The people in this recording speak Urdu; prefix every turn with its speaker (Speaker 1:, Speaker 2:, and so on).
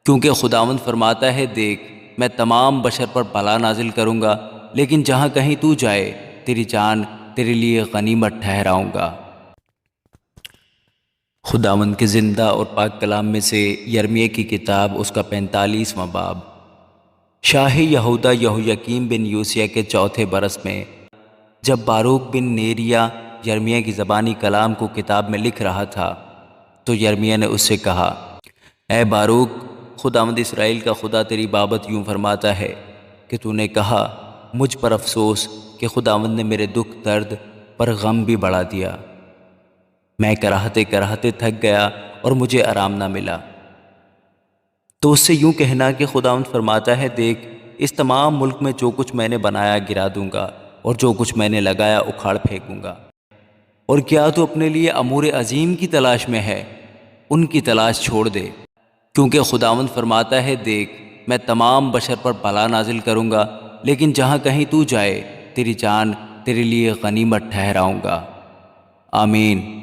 Speaker 1: کیونکہ خداوند فرماتا ہے، دیکھ میں تمام بشر پر بلا نازل کروں گا، لیکن جہاں کہیں تو جائے تیری جان تیرے لیے غنیمت ٹھہراؤں گا۔ خداوند کے زندہ اور پاک کلام میں سے یرمیہ کی کتاب، اس کا 45واں باب۔ شاہ یہودا یہویقیم بن یوسیہ کے چوتھے برس میں، جب باروک بن نیریہ یرمیہ کی زبانی کلام کو کتاب میں لکھ رہا تھا، تو یرمیہ نے اس سے کہا، اے باروک، خداوند اسرائیل کا خدا تیری بابت یوں فرماتا ہے کہ تو نے کہا، مجھ پر افسوس کہ خداوند نے میرے دکھ درد پر غم بھی بڑھا دیا۔ میں کراہتے کراہتے تھک گیا اور مجھے آرام نہ ملا۔ تو اس سے یوں کہنا کہ خداوند فرماتا ہے، دیکھ اس تمام ملک میں جو کچھ میں نے بنایا گرا دوں گا، اور جو کچھ میں نے لگایا اکھاڑ پھینکوں گا۔ اور کیا تو اپنے لیے امور عظیم کی تلاش میں ہے؟ ان کی تلاش چھوڑ دے، کیونکہ خداوند فرماتا ہے، دیکھ میں تمام بشر پر بلا نازل کروں گا، لیکن جہاں کہیں تو جائے تیری جان تیرے لیے غنیمت ٹھہراؤں گا۔ آمین۔